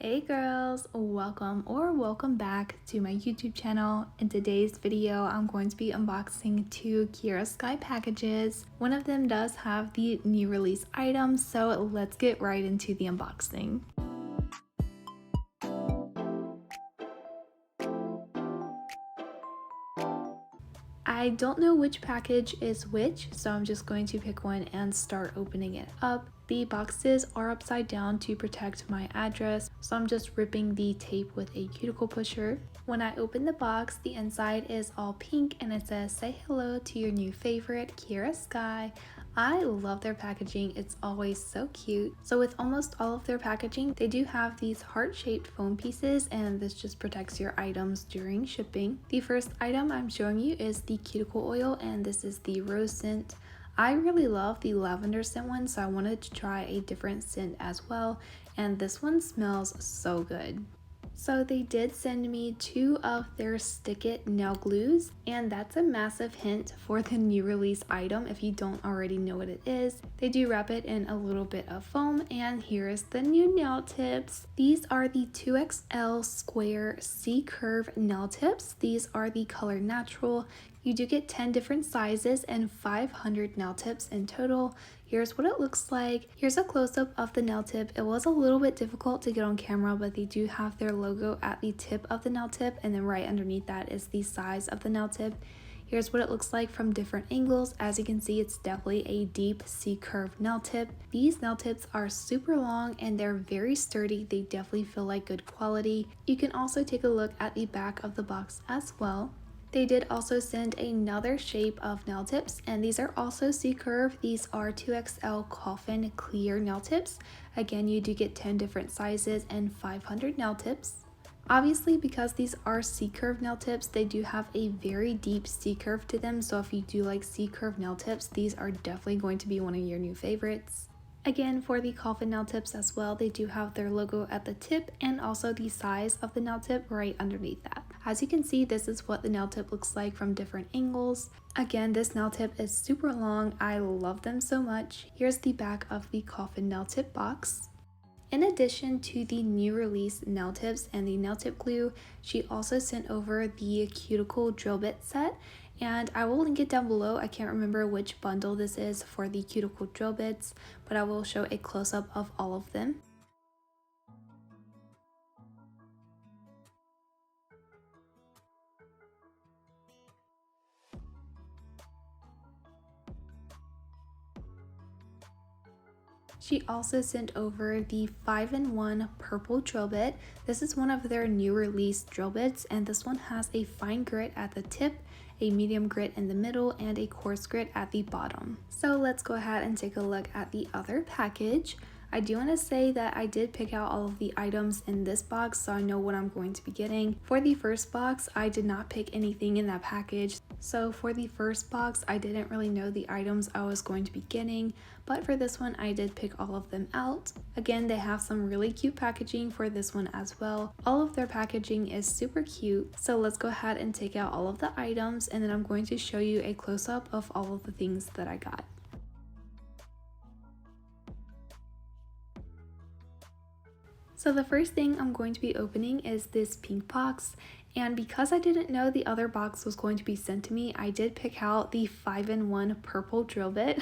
Hey girls, welcome back to my YouTube channel. In today's video, I'm going to be unboxing two KiaraSky packages. One of them does have the new release items, so let's get right into the unboxing. I don't know which package is which, so I'm just going to pick one and start opening it up. The boxes are upside down to protect my address, so I'm just ripping the tape with a cuticle pusher. When I open the box, the inside is all pink and it says, "Say hello to your new favorite, KiaraSky." I love their packaging, it's always so cute. So with almost all of their packaging, they do have these heart-shaped foam pieces, and this just protects your items during shipping. The first item I'm showing you is the cuticle oil, and this is the rose scent. I really love the lavender scent one, so I wanted to try a different scent as well, and this one smells so good. So they did send me two of their Stick It nail glues, and that's a massive hint for the new release item if you don't already know what it is. They do wrap it in a little bit of foam, and here is the new nail tips. These are the 2XL square C-curve nail tips. These are the color natural. You do get 10 different sizes and 500 nail tips in total. Here's what it looks like. Here's a close-up of the nail tip. It was a little bit difficult to get on camera, but they do have their logo at the tip of the nail tip, and then right underneath that is the size of the nail tip. Here's what it looks like from different angles. As you can see, it's definitely a deep C-curve nail tip. These nail tips are super long and they're very sturdy. They definitely feel like good quality. You can also take a look at the back of the box as well. They did also send another shape of nail tips, and these are also C-curve. These are 2XL coffin clear nail tips. Again, you do get 10 different sizes and 500 nail tips. Obviously, because these are C-curve nail tips, they do have a very deep C-curve to them, so if you do like C-curve nail tips, these are definitely going to be one of your new favorites. Again, for the coffin nail tips as well, they do have their logo at the tip and also the size of the nail tip right underneath that. As you can see, this is what the nail tip looks like from different angles. Again, this nail tip is super long. I love them so much. Here's the back of the coffin nail tip box. In addition to the new release nail tips and the nail tip glue, she also sent over the cuticle drill bit set, and I will link it down below. I can't remember which bundle this is for the cuticle drill bits, but I will show a close-up of all of them. She also sent over the 5-in-1 purple drill bit. This is one of their new release drill bits, and this one has a fine grit at the tip, a medium grit in the middle, and a coarse grit at the bottom. So let's go ahead and take a look at the other package. I do want to say that I did pick out all of the items in this box, so I know what I'm going to be getting. For the first box, I did not pick anything in that package. So for the first box, I didn't really know the items I was going to be getting, but for this one, I did pick all of them out. Again, they have some really cute packaging for this one as well. All of their packaging is super cute. So let's go ahead and take out all of the items, and then I'm going to show you a close-up of all of the things that I got. So the first thing I'm going to be opening is this pink box, and because I didn't know the other box was going to be sent to me, I did pick out the 5-in-1 purple drill bit.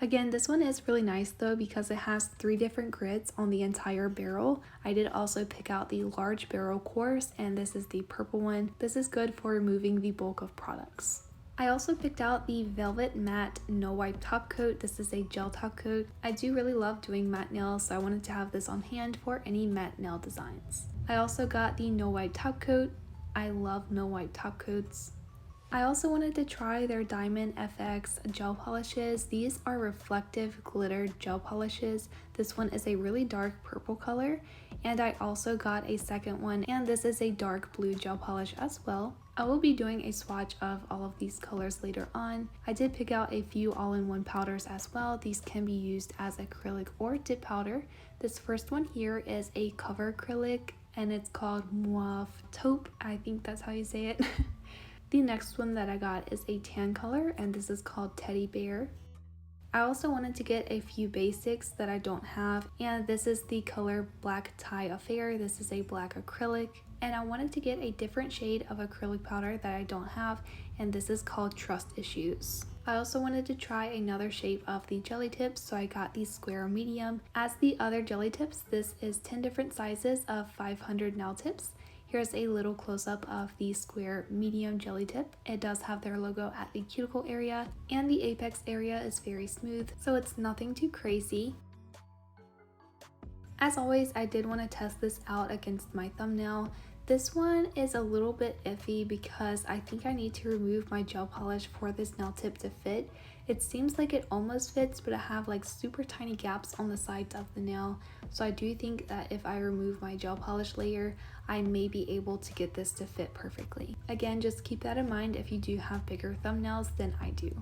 Again, this one is really nice though because it has 3 different grits on the entire barrel. I did also pick out the large barrel course, and this is the purple one. This is good for removing the bulk of products. I also picked out the Velvet Matte No Wipe Top Coat. This is a gel top coat. I do really love doing matte nails, so I wanted to have this on hand for any matte nail designs. I also got the No Wipe Top Coat. I love no wipe top coats. I also wanted to try their Diamond FX gel polishes. These are reflective glitter gel polishes. This one is a really dark purple color, and I also got a second one, and this is a dark blue gel polish as well. I will be doing a swatch of all of these colors later on. I did pick out a few all-in-one powders as well. These can be used as acrylic or dip powder. This first one here is a cover acrylic, and it's called Mauve Taupe. I think that's how you say it. The next one that I got is a tan color, and this is called Teddy Bear. I also wanted to get a few basics that I don't have, and this is the color Black Tie Affair. This is a black acrylic, and I wanted to get a different shade of acrylic powder that I don't have, and this is called Trust Issues. I also wanted to try another shape of the jelly tips, so I got the square medium. As the other jelly tips, this is 10 different sizes of 500 nail tips. Here's a little close-up of the square medium jelly tip. It does have their logo at the cuticle area, and the apex area is very smooth, so it's nothing too crazy. As always, I did want to test this out against my thumbnail. This one is a little bit iffy because I think I need to remove my gel polish for this nail tip to fit. It seems like it almost fits, but I have like super tiny gaps on the sides of the nail. So I do think that if I remove my gel polish layer, I may be able to get this to fit perfectly. Again, just keep that in mind if you do have bigger thumbnails than I do.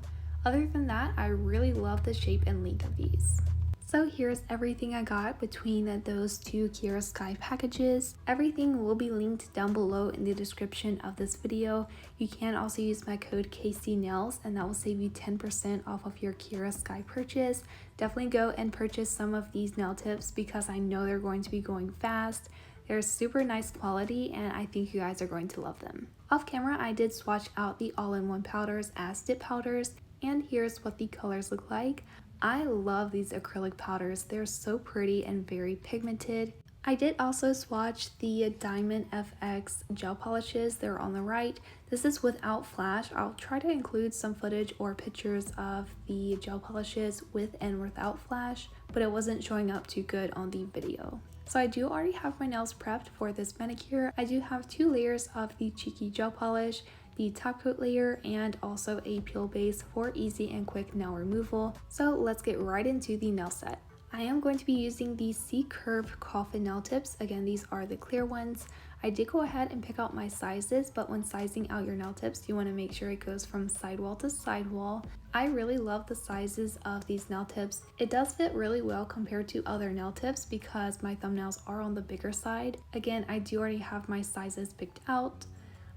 Other than that, I really love the shape and length of these. So here's everything I got between those two Kiara Sky packages. Everything will be linked down below in the description of this video. You can also use my code KCNAILS and that will save you 10% off of your Kiara Sky purchase. Definitely go and purchase some of these nail tips because I know they're going to be going fast. They're super nice quality and I think you guys are going to love them. Off camera, I did swatch out the all-in-one powders as dip powders, and here's what the colors look like. I love these acrylic powders. They're so pretty and very pigmented. I did also swatch the Diamond FX gel polishes. They're on the right. This is without flash. I'll try to include some footage or pictures of the gel polishes with and without flash, but it wasn't showing up too good on the video. So I do already have my nails prepped for this manicure. I do have 2 layers of the cheeky gel polish, the top coat layer, and also a peel base for easy and quick nail removal. So let's get right into the nail set. I am going to be using the C-Curve Coffin nail tips. Again, these are the clear ones. I did go ahead and pick out my sizes, but when sizing out your nail tips, you want to make sure it goes from sidewall to sidewall. I really love the sizes of these nail tips. It does fit really well compared to other nail tips because my thumbnails are on the bigger side. Again, I do already have my sizes picked out.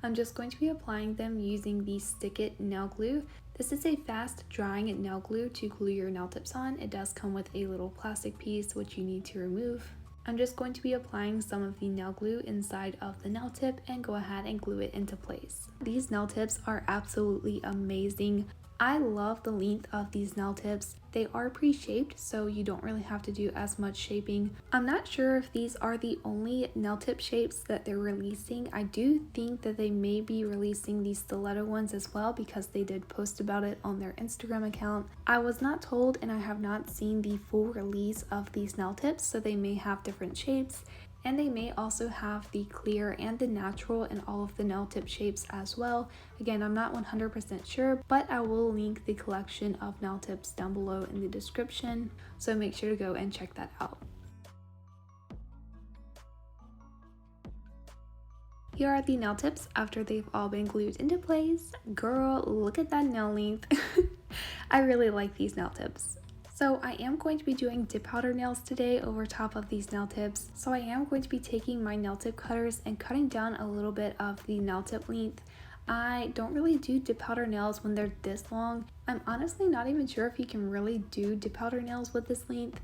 I'm just going to be applying them using the Stick It nail glue. This is a fast drying nail glue to glue your nail tips on. It does come with a little plastic piece which you need to remove. I'm just going to be applying some of the nail glue inside of the nail tip and go ahead and glue it into place. These nail tips are absolutely amazing. I love the length of these nail tips. They are pre-shaped, so you don't really have to do as much shaping. I'm not sure if these are the only nail tip shapes that they're releasing. I do think that they may be releasing these stiletto ones as well because they did post about it on their Instagram account. I was not told and I have not seen the full release of these nail tips, so they may have different shapes. And they may also have the clear and the natural in all of the nail tip shapes as well. Again, I'm not 100% sure, but I will link the collection of nail tips down below in the description, so make sure to go and check that out. Here are the nail tips after they've all been glued into place. Girl, look at that nail length. I really like these nail tips. So I am going to be doing dip powder nails today over top of these nail tips. So I am going to be taking my nail tip cutters and cutting down a little bit of the nail tip length. I don't really do dip powder nails when they're this long. I'm honestly not even sure if you can really do dip powder nails with this length,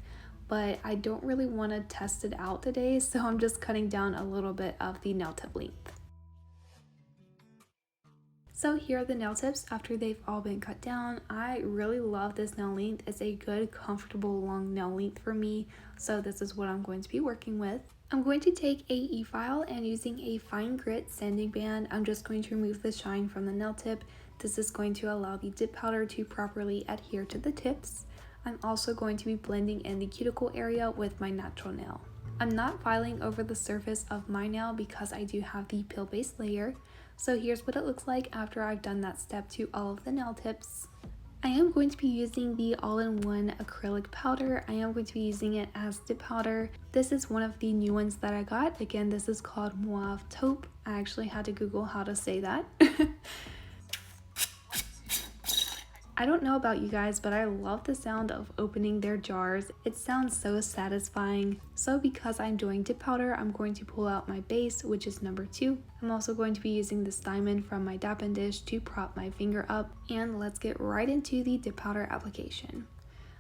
but I don't really want to test it out today, so I'm just cutting down a little bit of the nail tip length. So here are the nail tips after they've all been cut down. I really love this nail length. It's a good, comfortable, long nail length for me. So this is what I'm going to be working with. I'm going to take a e-file and using a fine grit sanding band, I'm just going to remove the shine from the nail tip. This is going to allow the dip powder to properly adhere to the tips. I'm also going to be blending in the cuticle area with my natural nail. I'm not filing over the surface of my nail because I do have the peel base layer. So here's what it looks like after I've done that step to all of the nail tips. I am going to be using the all-in-one acrylic powder. I am going to be using it as dip powder. This is one of the new ones that I got. Again, this is called Mauve Taupe. I actually had to Google how to say that. I don't know about you guys, but I love the sound of opening their jars. It sounds so satisfying. So because I'm doing dip powder, I'm going to pull out my base, which is number 2. I'm also going to be using this diamond from my dapping dish to prop my finger up. And let's get right into the dip powder application.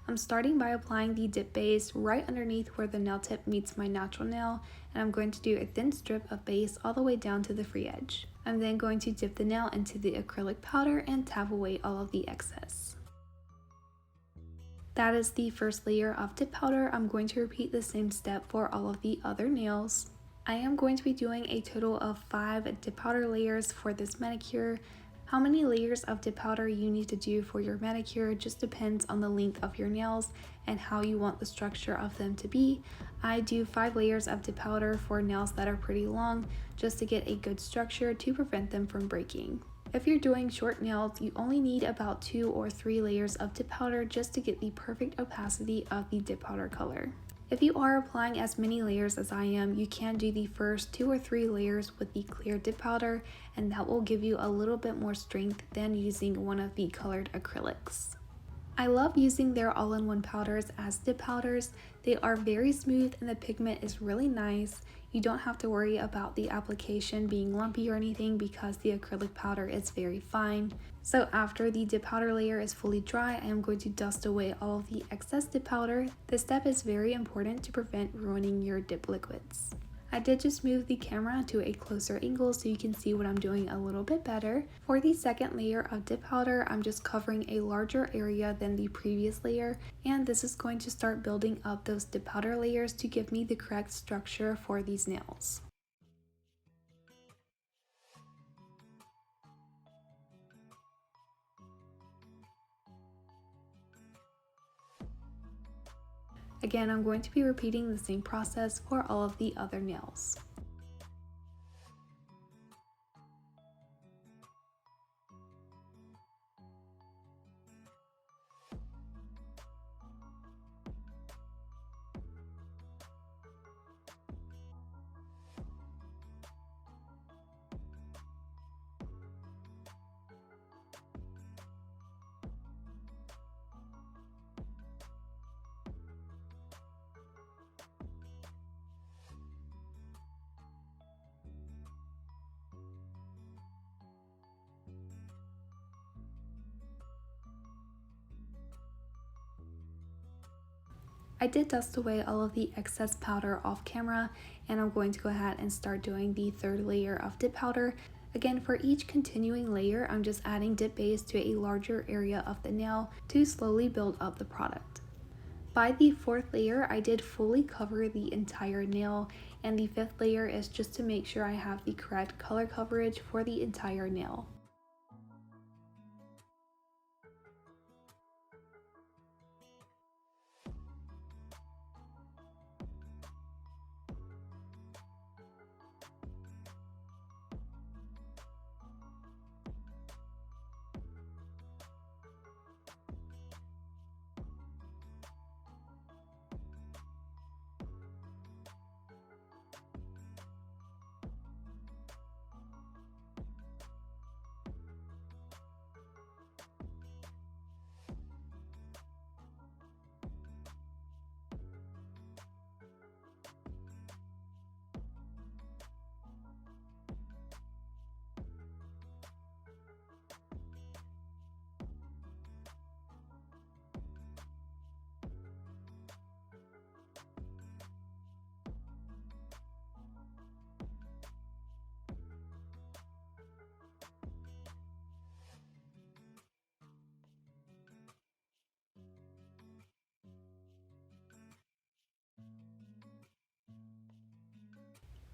I'm starting by applying the dip base right underneath where the nail tip meets my natural nail, and I'm going to do a thin strip of base all the way down to the free edge. I'm then going to dip the nail into the acrylic powder and tap away all of the excess. That is the first layer of dip powder. I'm going to repeat the same step for all of the other nails. I am going to be doing a total of 5 dip powder layers for this manicure. How many layers of dip powder you need to do for your manicure just depends on the length of your nails and how you want the structure of them to be. I do 5 layers of dip powder for nails that are pretty long just to get a good structure to prevent them from breaking. If you're doing short nails, you only need about 2 or 3 layers of dip powder just to get the perfect opacity of the dip powder color. If you are applying as many layers as I am, you can do the first 2 or 3 layers with the clear dip powder, and that will give you a little bit more strength than using one of the colored acrylics. I love using their all-in-one powders as dip powders. They are very smooth and the pigment is really nice. You don't have to worry about the application being lumpy or anything because the acrylic powder is very fine. So after the dip powder layer is fully dry, I am going to dust away all of the excess dip powder. This step is very important to prevent ruining your dip liquids. I did just move the camera to a closer angle so you can see what I'm doing a little bit better. For the second layer of dip powder, I'm just covering a larger area than the previous layer, and this is going to start building up those dip powder layers to give me the correct structure for these nails. Again, I'm going to be repeating the same process for all of the other nails. I did dust away all of the excess powder off camera, and I'm going to go ahead and start doing the third layer of dip powder. Again, for each continuing layer, I'm just adding dip base to a larger area of the nail to slowly build up the product. By the fourth layer, I did fully cover the entire nail, and the fifth layer is just to make sure I have the correct color coverage for the entire nail.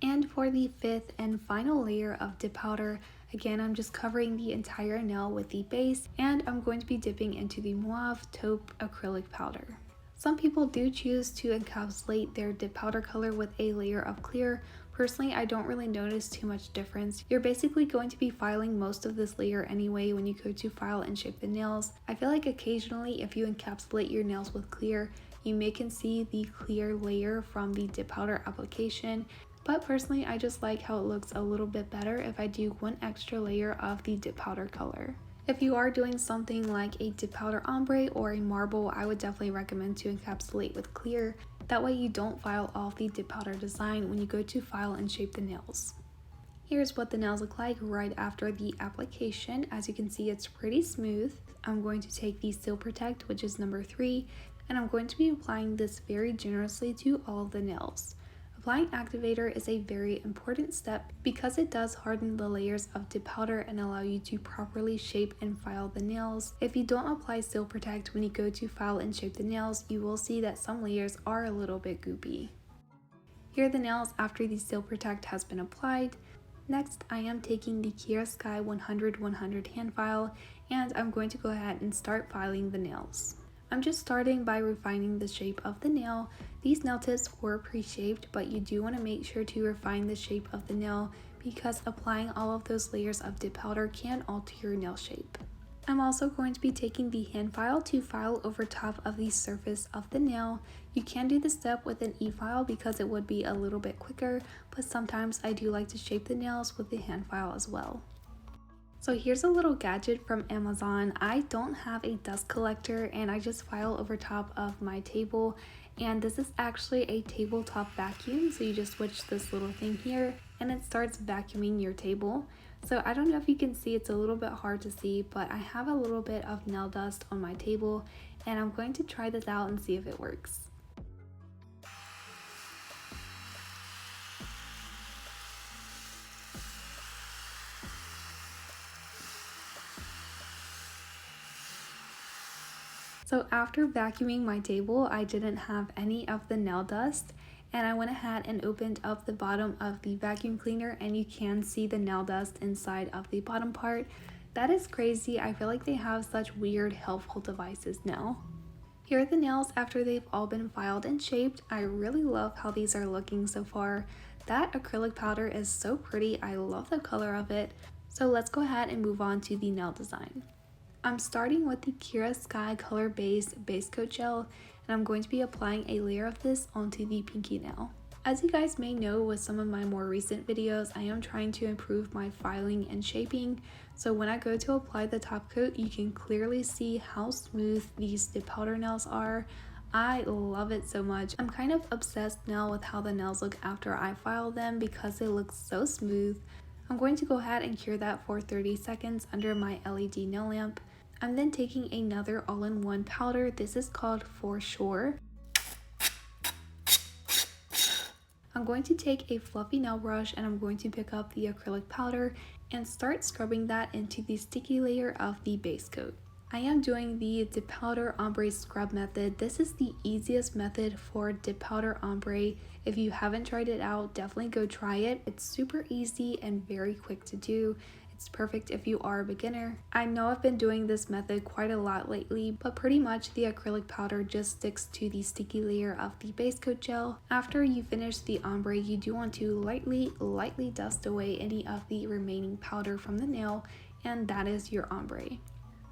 And for the fifth and final layer of dip powder, again, I'm just covering the entire nail with the base, and I'm going to be dipping into the Mauve Taupe acrylic powder. Some people do choose to encapsulate their dip powder color with a layer of clear. Personally, I don't really notice too much difference. You're basically going to be filing most of this layer anyway when you go to file and shape the nails. I feel like occasionally if you encapsulate your nails with clear, you may can see the clear layer from the dip powder application. But personally, I just like how it looks a little bit better if I do one extra layer of the dip powder color. If you are doing something like a dip powder ombre or a marble, I would definitely recommend to encapsulate with clear. That way you don't file off the dip powder design when you go to file and shape the nails. Here's what the nails look like right after the application. As you can see, it's pretty smooth. I'm going to take the Seal Protect, which is number 3. and I'm going to be applying this very generously to all of the nails. Applying activator is a very important step because it does harden the layers of dip powder and allow you to properly shape and file the nails. If you don't apply Seal Protect when you go to file and shape the nails, you will see that some layers are a little bit goopy. Here are the nails after the Seal Protect has been applied. Next, I am taking the KiaraSky 100-100 hand file, and I'm going to go ahead and start filing the nails. I'm just starting by refining the shape of the nail. These nail tips were pre-shaped, but you do want to make sure to refine the shape of the nail because applying all of those layers of dip powder can alter your nail shape. I'm also going to be taking the hand file to file over top of the surface of the nail. You can do this step with an e-file because it would be a little bit quicker, but sometimes I do like to shape the nails with the hand file as well. So here's a little gadget from Amazon. I don't have a dust collector and I just file over top of my table, and this is actually a tabletop vacuum. So you just switch this little thing here and it starts vacuuming your table. So I don't know if you can see, it's a little bit hard to see, but I have a little bit of nail dust on my table and I'm going to try this out and see if it works. So after vacuuming my table, I didn't have any of the nail dust, and I went ahead and opened up the bottom of the vacuum cleaner and you can see the nail dust inside of the bottom part. That is crazy. I feel like they have such weird helpful devices now. Here are the nails after they've all been filed and shaped. I really love how these are looking so far. That acrylic powder is so pretty. I love the color of it. So let's go ahead and move on to the nail design. I'm starting with the KiaraSky Color Base Coat Gel, and I'm going to be applying a layer of this onto the pinky nail. As you guys may know with some of my more recent videos, I am trying to improve my filing and shaping, so when I go to apply the top coat, you can clearly see how smooth these dip powder nails are. I love it so much. I'm kind of obsessed now with how the nails look after I file them because they look so smooth. I'm going to go ahead and cure that for 30 seconds under my LED nail lamp. I'm then taking another all-in-one powder. This is called For Sure. I'm going to take a fluffy nail brush and I'm going to pick up the acrylic powder and start scrubbing that into the sticky layer of the base coat. I am doing the dip powder ombre scrub method. This is the easiest method for dip powder ombre. If you haven't tried it out, definitely go try it. It's super easy and very quick to do. It's perfect if you are a beginner. I know I've been doing this method quite a lot lately, but pretty much the acrylic powder just sticks to the sticky layer of the base coat gel. After you finish the ombre, you do want to lightly dust away any of the remaining powder from the nail, and that is your ombre.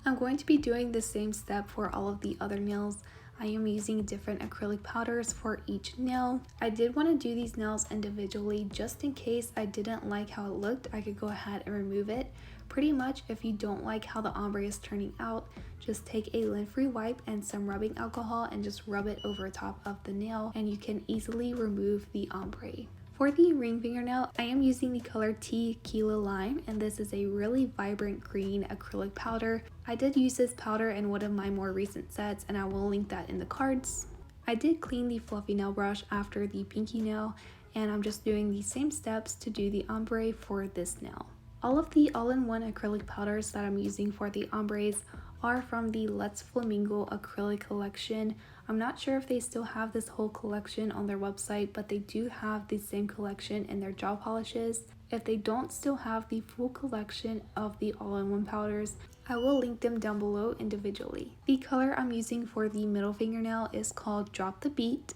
I'm going to be doing the same step for all of the other nails. I am using different acrylic powders for each nail. I did want to do these nails individually just in case I didn't like how it looked. I could go ahead and remove it. Pretty much if you don't like how the ombre is turning out, just take a lint-free wipe and some rubbing alcohol and just rub it over top of the nail and you can easily remove the ombre. For the ring fingernail, I am using the color Tea-quila Lime, and this is a really vibrant green acrylic powder. I did use this powder in one of my more recent sets and I will link that in the cards. I did clean the fluffy nail brush after the pinky nail, and I'm just doing the same steps to do the ombre for this nail. All of the all-in-one acrylic powders that I'm using for the ombres are from the Let's Flamingo acrylic collection. I'm not sure if they still have this whole collection on their website, but they do have the same collection in their gel polishes. If they don't still have the full collection of the all-in-one powders, I will link them down below individually. The color I'm using for the middle fingernail is called Drop the Beet.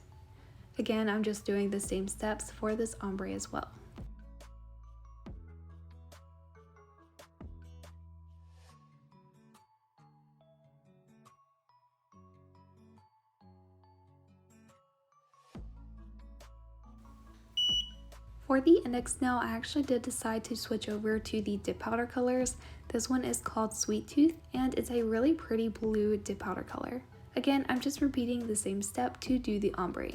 Again, I'm just doing the same steps for this ombre as well. For the index nail, I actually did decide to switch over to the dip powder colors. This one is called Sweet Tooth and it's a really pretty blue dip powder color. Again, I'm just repeating the same step to do the ombre.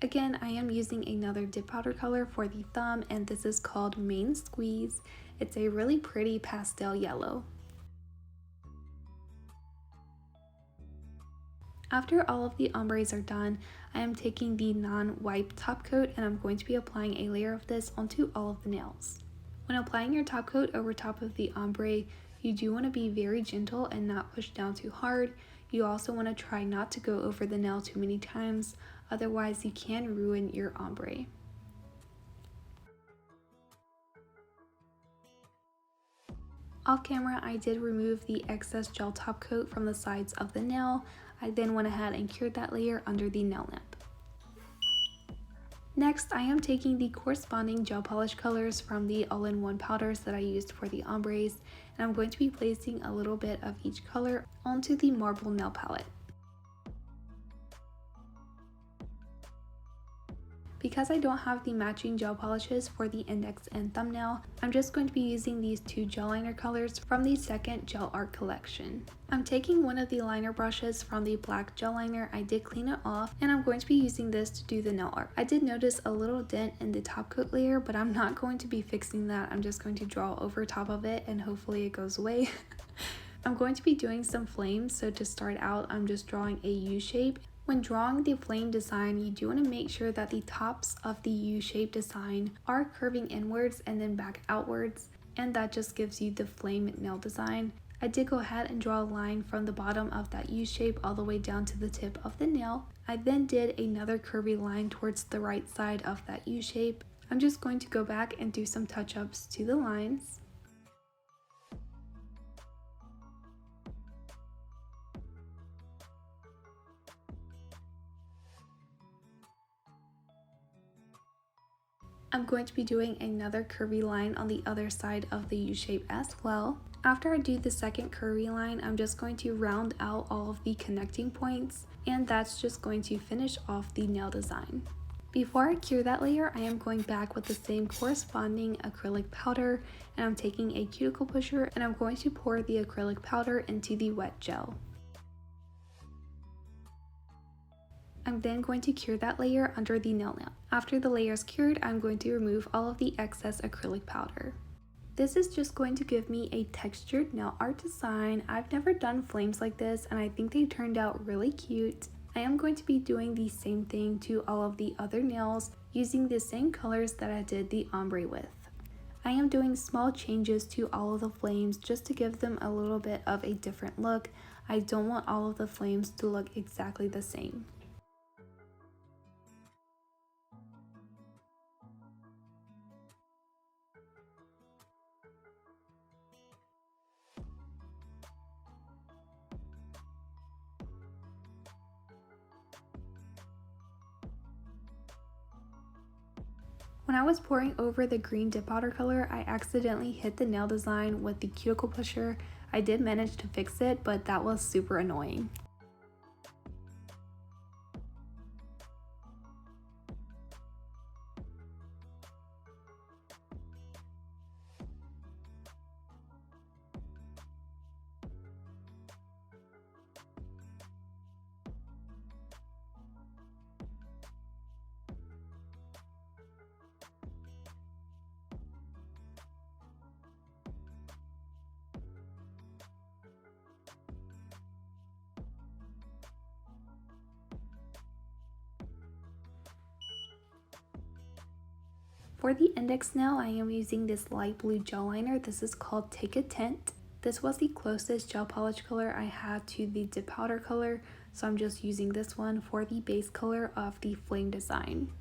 Again, I am using another dip powder color for the thumb, and this is called Main Squeeze. It's a really pretty pastel yellow. After all of the ombres are done, I am taking the non-wipe top coat and I'm going to be applying a layer of this onto all of the nails. When applying your top coat over top of the ombre, you do want to be very gentle and not push down too hard. You also want to try not to go over the nail too many times, otherwise you can ruin your ombre. Off camera, I did remove the excess gel top coat from the sides of the nail. I then went ahead and cured that layer under the nail nip. Next, I am taking the corresponding gel polish colors from the all-in-one powders that I used for the ombres, and I'm going to be placing a little bit of each color onto the marble nail palette. Because I don't have the matching gel polishes for the index and thumbnail, I'm just going to be using these two gel liner colors from the second gel art collection. I'm taking one of the liner brushes from the black gel liner. I did clean it off, and I'm going to be using this to do the nail art. I did notice a little dent in the top coat layer, but I'm not going to be fixing that. I'm just going to draw over top of it and hopefully it goes away. I'm going to be doing some flames, so to start out, I'm just drawing a U shape. When drawing the flame design, you do want to make sure that the tops of the U-shaped design are curving inwards and then back outwards, and that just gives you the flame nail design. I did go ahead and draw a line from the bottom of that U-shape all the way down to the tip of the nail. I then did another curvy line towards the right side of that U-shape. I'm just going to go back and do some touch-ups to the lines. I'm going to be doing another curvy line on the other side of the U shape as well. After I do the second curvy line, I'm just going to round out all of the connecting points, and that's just going to finish off the nail design. Before I cure that layer, I am going back with the same corresponding acrylic powder, and I'm taking a cuticle pusher and I'm going to pour the acrylic powder into the wet gel. I'm then going to cure that layer under the nail. After the layer is cured, I'm going to remove all of the excess acrylic powder. This is just going to give me a textured nail art design. I've never done flames like this, and I think they turned out really cute. I am going to be doing the same thing to all of the other nails using the same colors that I did the ombre with. I am doing small changes to all of the flames just to give them a little bit of a different look. I don't want all of the flames to look exactly the same. When I was pouring over the green dip powder color, I accidentally hit the nail design with the cuticle pusher. I did manage to fix it, but that was super annoying. For the index nail, I am using this light blue gel liner. This is called Take a Tint. This was the closest gel polish color I had to the dip powder color, so I'm just using this one for the base color of the flame design.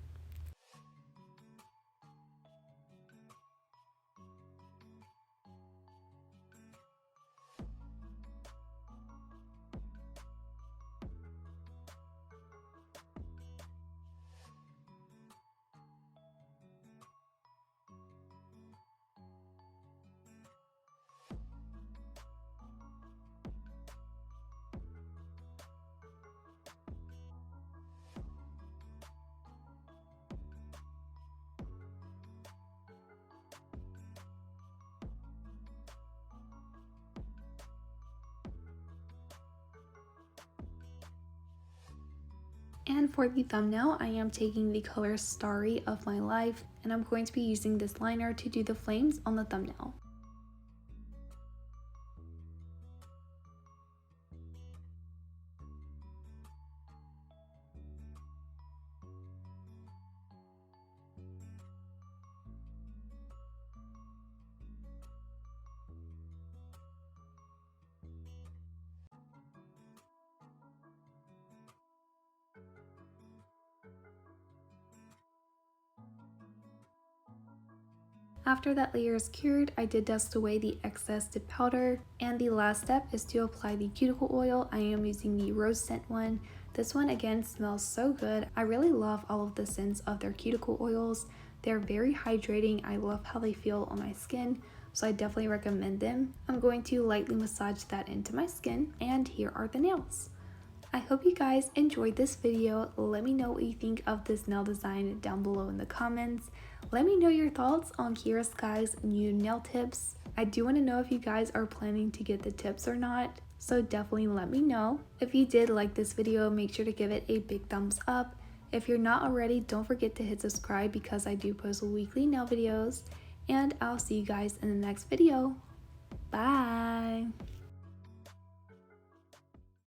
And for the thumbnail, I am taking the color Starry of My Life, and I'm going to be using this liner to do the flames on the thumbnail. After that layer is cured, I did dust away the excess dip powder, and the last step is to apply the cuticle oil. I am using the rose scent one. This one again smells so good. I really love all of the scents of their cuticle oils. They're very hydrating. I love how they feel on my skin, so I definitely recommend them. I'm going to lightly massage that into my skin, and here are the nails. I hope you guys enjoyed this video. Let me know what you think of this nail design down below in the comments. Let me know your thoughts on KiaraSky's new nail tips. I do want to know if you guys are planning to get the tips or not, so definitely let me know. If you did like this video, make sure to give it a big thumbs up. If you're not already, don't forget to hit subscribe because I do post weekly nail videos, and I'll see you guys in the next video. Bye!